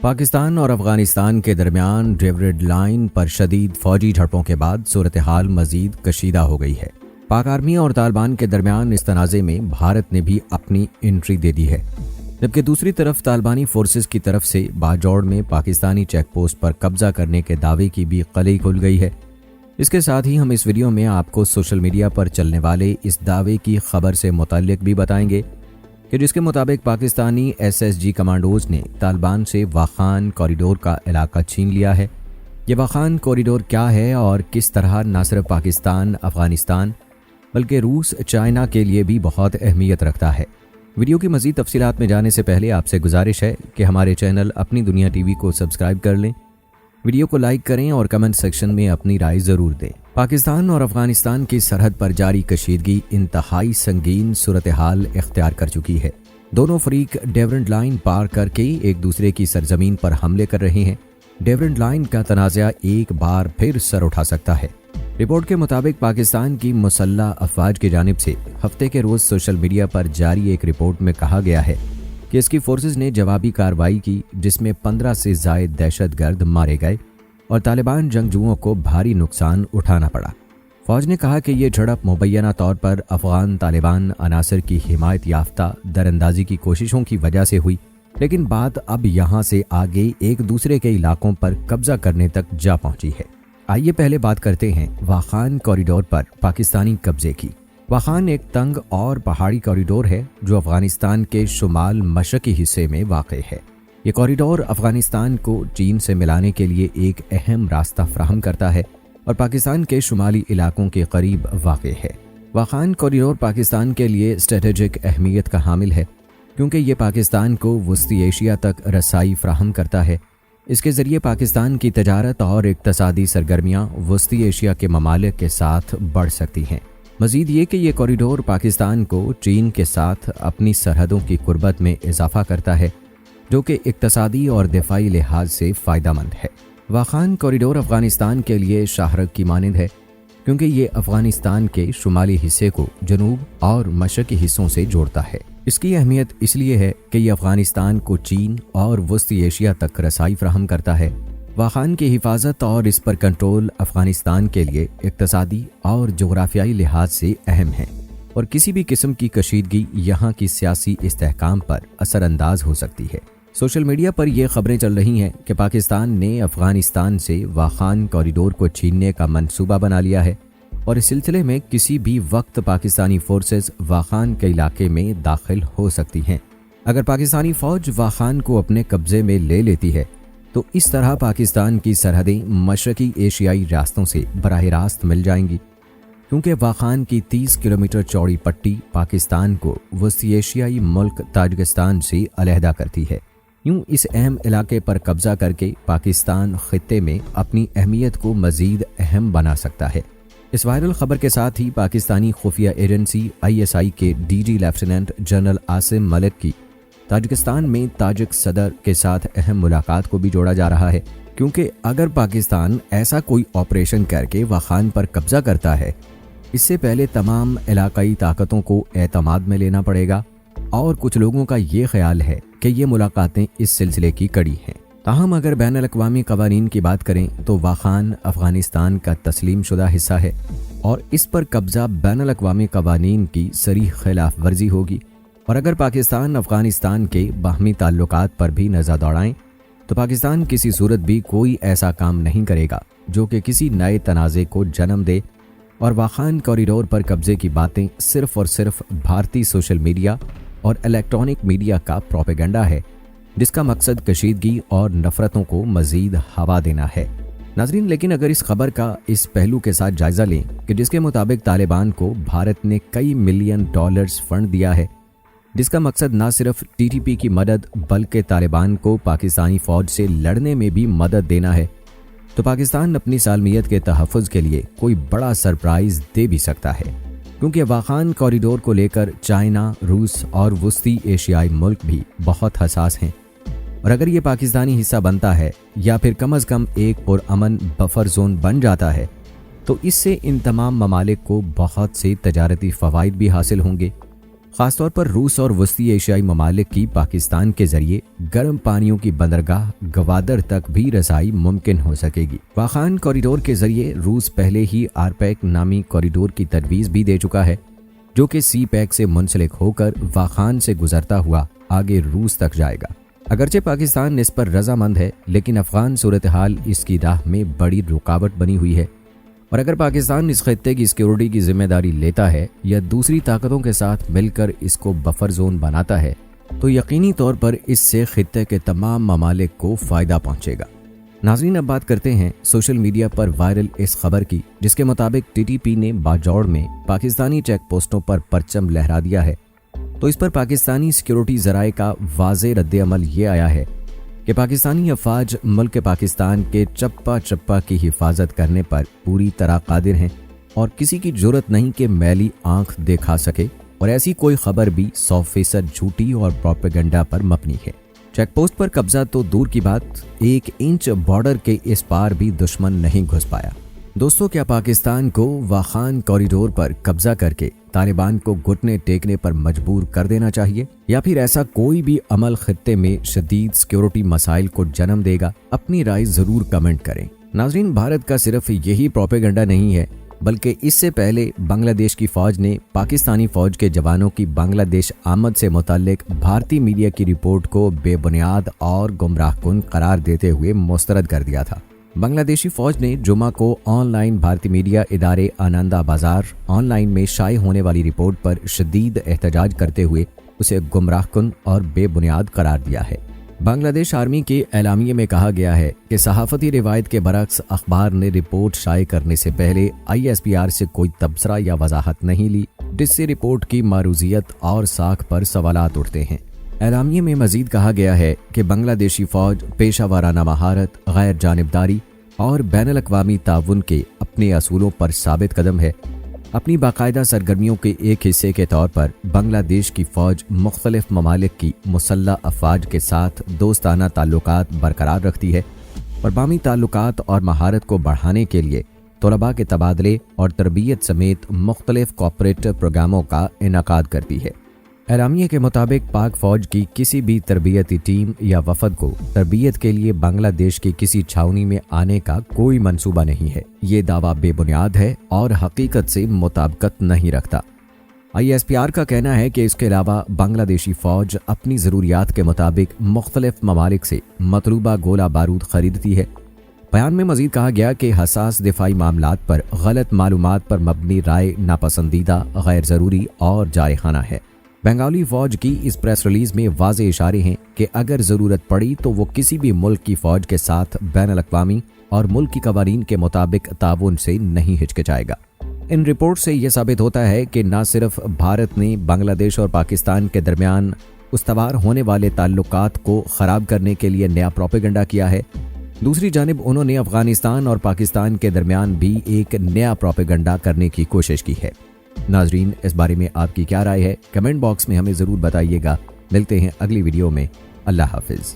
पाकिस्तान और अफगानिस्तान के दरमियान रेड लाइन पर शदीद फौजी झड़पों के बाद सूरत हाल मजीद कशीदा हो गई है। पाक आर्मी और तालिबान के दरमियान इस तनाज़े में भारत ने भी अपनी एंट्री दे दी है, जबकि दूसरी तरफ तालिबानी फोर्सेस की तरफ से बाजौड़ में पाकिस्तानी चेक पोस्ट पर कब्जा करने के दावे की भी कली खुल गई है। इसके साथ ही हम इस वीडियो में आपको सोशल मीडिया पर चलने वाले इस दावे की खबर से मुतल्लिक भी बताएंगे कि जिसके मुताबिक पाकिस्तानी SSG कमांडोज ने तालिबान से वाखान कॉरिडोर का इलाका छीन लिया है। ये वाखान कॉरिडोर क्या है और किस तरह न सिर्फ पाकिस्तान, अफगानिस्तान बल्कि रूस, चाइना के लिए भी बहुत अहमियत रखता है। वीडियो की मज़ीद तफसीलात में जाने से पहले आपसे गुजारिश है कि हमारे चैनल अपनी दुनिया TV को सब्सक्राइब कर लें, वीडियो को लाइक करें और कमेंट सेक्शन में अपनी राय ज़रूर दें। पाकिस्तान और अफगानिस्तान की सरहद पर जारी कशीदगी इंतहाई संगीन सूरत हाल इख्तियार कर चुकी है। दोनों फरीक रेड लाइन पार करके एक दूसरे की सरजमीन पर हमले कर रहे हैं। रेड लाइन का तनाज़ा एक बार फिर सर उठा सकता है। रिपोर्ट के मुताबिक पाकिस्तान की मुसल्लह अफवाज की जानिब से हफ्ते के रोज़ सोशल मीडिया पर जारी एक रिपोर्ट में कहा गया है कि इसकी फोर्सेस ने जवाबी कार्रवाई की, जिसमें 15 से ज़ायद दहशतगर्द मारे गए और तालिबान जंगजुओं को भारी नुकसान उठाना पड़ा। फौज ने कहा कि यह झड़प मुबैना तौर पर अफगान तालिबान अनासर की हिमायत याफ्ता दरअंदाजी की कोशिशों की वजह से हुई, लेकिन बात अब यहाँ से आगे एक दूसरे के इलाकों पर कब्जा करने तक जा पहुंची है। आइए पहले बात करते हैं वाखान कॉरिडोर पर पाकिस्तानी कब्जे की। वाखान एक तंग और पहाड़ी कॉरिडोर है जो अफगानिस्तान के शुमाल मशरकी हिस्से में वाक़ है। ये कॉरिडोर अफगानिस्तान को चीन से मिलाने के लिए एक अहम रास्ता फराहम करता है और पाकिस्तान के शुमाली इलाकों के करीब वाक़ है। वाखान कॉरिडोर पाकिस्तान के लिए स्ट्रेटेजिक अहमियत का हामिल है, क्योंकि ये पाकिस्तान को वस्ती एशिया तक रसाई फराहम करता है। इसके ज़रिए पाकिस्तान की तजारत और इक़्तिसादी सरगर्मियाँ वस्ती एशिया के ममालिक के साथ बढ़ सकती हैं। मज़ीद ये कि यह कॉरिडोर पाकिस्तान को चीन के साथ अपनी सरहदों की कुर्बत में इजाफा करता है, जो कि इक़्तिसादी और दिफाई लिहाज से फ़ायदेमंद है। वाखान कॉरिडोर अफ़गानिस्तान के लिए शाहरग की मानिंद है, क्योंकि ये अफ़गानिस्तान के शुमाली हिस्से को जनूब और मशरकी हिस्सों से जोड़ता है। इसकी अहमियत इसलिए है कि यह अफ़गानिस्तान को चीन और वस्ती एशिया तक रसाई फराहम करता है। वाखान की हिफाजत और इस पर कंट्रोल अफ़गानिस्तान के लिए इक़्तिसादी और जोग्राफियाई लिहाज से अहम है और किसी भी किस्म की कशीदगी यहाँ की सियासी इस्तेहकाम पर असरअंदाज हो सकती है। सोशल मीडिया पर यह खबरें चल रही हैं कि पाकिस्तान ने अफ़गानिस्तान से वाखान कॉरिडोर को छीनने का मंसूबा बना लिया है और इस सिलसिले में किसी भी वक्त पाकिस्तानी फोर्सेस वाखान के इलाके में दाखिल हो सकती हैं। अगर पाकिस्तानी फ़ौज वाखान को अपने कब्जे में ले लेती है तो इस तरह पाकिस्तान की सरहदें मशरकी एशियाई रास्तों से बराह रास्त मिल जाएंगी, क्योंकि वाखान की 30 किलोमीटर चौड़ी पट्टी पाकिस्तान को वस्ती एशियाई मुल्क ताजिकिस्तान से अलहदा करती है। यूं इस अहम इलाके पर कब्जा करके पाकिस्तान खित्ते में अपनी अहमियत को मज़ीद अहम बना सकता है। इस वायरल खबर के साथ ही पाकिस्तानी खुफिया एजेंसी ISI के DG lieutenant general Asim Malik की ताजिकिस्तान में ताजिक सदर के साथ अहम मुलाकात को भी जोड़ा जा रहा है, क्योंकि अगर पाकिस्तान ऐसा कोई ऑपरेशन करके वाखान पर कब्जा करता है, इससे पहले तमाम इलाकाई ताकतों को एतमाद में लेना पड़ेगा और कुछ लोगों का ये ख्याल है कि ये मुलाकातें इस सिलसिले की कड़ी हैं। ताहम अगर बैन अल-अक़वामी क़वानीन की बात करें तो वाखान अफ़गानिस्तान का तस्लीम शुदा हिस्सा है और इस पर कब्जा बैन अल-अक़वामी क़वानीन की सरीह खिलाफ वर्जी होगी। और अगर पाकिस्तान अफ़गानिस्तान के बाहमी ताल्लुकात पर भी नज़र दौड़ाएं तो पाकिस्तान किसी सूरत भी कोई ऐसा काम नहीं करेगा जो कि किसी नए तनाज़े को जन्म दे और वाखान कॉरिडोर पर कब्जे की बातें सिर्फ़ और सिर्फ भारतीय सोशल मीडिया और इलेक्ट्रॉनिक मीडिया का प्रोपेगेंडा है, जिसका मकसद कशीदगी और नफ़रतों को मज़ीद हवा देना है। नाज़रीन, लेकिन अगर इस खबर का इस पहलू के साथ जायज़ा लें कि जिसके मुताबिक तालिबान को भारत ने कई मिलियन डॉलर्स फंड दिया है, जिसका मकसद न सिर्फ TTP की मदद बल्कि तालिबान को पाकिस्तानी फ़ौज से लड़ने में भी मदद देना है, तो पाकिस्तान अपनी सालमियत के तहफ़्फ़ुज़ के लिए कोई बड़ा सरप्राइज़ दे भी सकता है, क्योंकि वाखान कॉरिडोर को लेकर चाइना, रूस और वस्ती एशियाई मुल्क भी बहुत हसास हैं और अगर ये पाकिस्तानी हिस्सा बनता है या फिर कम अज़ कम एक पुरअमन बफर जोन बन जाता है तो इससे इन तमाम ममालिक को बहुत से तजारती फ़वाइद भी हासिल होंगे, खासतौर पर रूस और वस्ती एशियाई ममालिक की पाकिस्तान के जरिए गर्म पानियों की बंदरगाह गवादर तक भी रसाई मुमकिन हो सकेगी। वाखान कॉरिडोर के जरिए रूस पहले ही आरपैक नामी कॉरिडोर की तजवीज़ भी दे चुका है, जो कि सी पैक से मुंसलिक होकर वाखान से गुजरता हुआ आगे रूस तक जाएगा। अगरचे पाकिस्तान इस पर रजामंद है, लेकिन अफगान सूरत हाल इसकी राह में बड़ी रुकावट बनी हुई है और अगर पाकिस्तान इस खित्ते की सिक्योरिटी की जिम्मेदारी लेता है या दूसरी ताकतों के साथ मिलकर इसको बफर जोन बनाता है तो यकीनी तौर पर इससे खित्ते के तमाम ममालिक को फ़ायदा पहुंचेगा। नाज़रीन, अब बात करते हैं सोशल मीडिया पर वायरल इस खबर की, जिसके मुताबिक टीटीपी ने बाजौड़ में पाकिस्तानी चेक पोस्टों पर परचम लहरा दिया है। तो इस पर पाकिस्तानी सिक्योरिटी ज़राए का वाज़े रद्द-ए-अमल ये आया है कि पाकिस्तानी अफवाज मुल्क पाकिस्तान के चप्पा चप्पा की हिफाजत करने पर पूरी तरह कादिर हैं और किसी की जरूरत नहीं कि मैली आंख दिखा सके और ऐसी कोई खबर भी 100% झूठी और प्रोपेगेंडा पर मबनी है। चेकपोस्ट पर कब्जा तो दूर की बात, 1 इंच बॉर्डर के इस पार भी दुश्मन नहीं घुस पाया। दोस्तों, क्या पाकिस्तान को वाखान कॉरिडोर पर कब्जा करके तालिबान को घुटने टेकने पर मजबूर कर देना चाहिए या फिर ऐसा कोई भी अमल खित्ते में शदीद सिक्योरिटी मसाइल को जन्म देगा? अपनी राय जरूर कमेंट करें। नाज़रीन, भारत का सिर्फ यही प्रोपेगेंडा नहीं है, बल्कि इससे पहले बांग्लादेश की फौज ने पाकिस्तानी फौज के जवानों की बांग्लादेश आमद से मुताल्लिक भारतीय मीडिया की रिपोर्ट को बेबुनियाद और गुमराहकुन करार देते हुए मुस्तरद कर दिया था। बांग्लादेशी फौज ने जुमा को ऑनलाइन भारतीय मीडिया इदारे आनंदा बाजार ऑनलाइन में शाये होने वाली रिपोर्ट पर शदीद एहतजाज करते हुए उसे गुमराहकुन और बेबुनियाद करार दिया है। बांग्लादेश आर्मी के एलामिये में कहा गया है कि सहाफती रिवायत के बरक्स अखबार ने रिपोर्ट शाये करने से पहले ISPR से कोई तबसरा या वजाहत नहीं ली, जिससे रिपोर्ट की मारूजियत और साख पर सवालात उठते हैं। एलामिये में मजीद कहा गया है कि बांग्लादेशी फौज पेशा वाराना महारत, गैर जानिबदारी और बैनुल अक़वामी ताउन के अपने असूलों पर साबित कदम है। अपनी बाकायदा सरगर्मियों के एक हिस्से के तौर पर बांग्लादेश की फौज मुख्तलिफ ममालिक की मुसल्लह अफवाज के साथ दोस्ताना ताल्लुकात बरकरार रखती है और बामी ताल्लुकात और महारत को बढ़ाने के लिए तलबा के तबादले और तरबियत समेत मुख्तलिफ कॉर्पोरेट प्रोग्रामों का इनेकाद करती है। एलामिये के मुताबिक पाक फौज की किसी भी तरबियती टीम या वफद को तरबियत के लिए बांग्लादेश की किसी छावनी में आने का कोई मंसूबा नहीं है। ये दावा बेबुनियाद है और हकीकत से मुताबिकत नहीं रखता। ISPR का कहना है कि इसके अलावा बांग्लादेशी फौज अपनी ज़रूरियात के मुताबिक मुख्तलिफ ममालिक से मतलूबा गोला बारूद खरीदती है। बयान में मजीद कहा गया कि हसास दिफाई मामलात पर गलत मालूमात पर मबनी राय नापसंदीदा, गैर ज़रूरी और जारखाना है। बंगाली फौज की इस प्रेस रिलीज में वाज़े इशारे हैं कि अगर ज़रूरत पड़ी तो वो किसी भी मुल्क की फौज के साथ बैनुल अक़वामी और मुल्क की कवानीन के मुताबिक ताउन से नहीं हिचकिचाएगा। इन रिपोर्ट से यह साबित होता है कि न सिर्फ भारत ने बांग्लादेश और पाकिस्तान के दरमियान उस्तवार होने वाले ताल्लुकात को ख़राब करने के लिए नया प्रोपेगेंडा किया है, दूसरी जानिब उन्होंने अफगानिस्तान और पाकिस्तान के दरमियान भी एक नया प्रोपेगेंडा करने की कोशिश की है। नाजरीन, इस बारे में आपकी क्या राय है? कमेंट बॉक्स में हमें ज़रूर बताइएगा। मिलते हैं अगली वीडियो में। अल्लाह हाफिज़।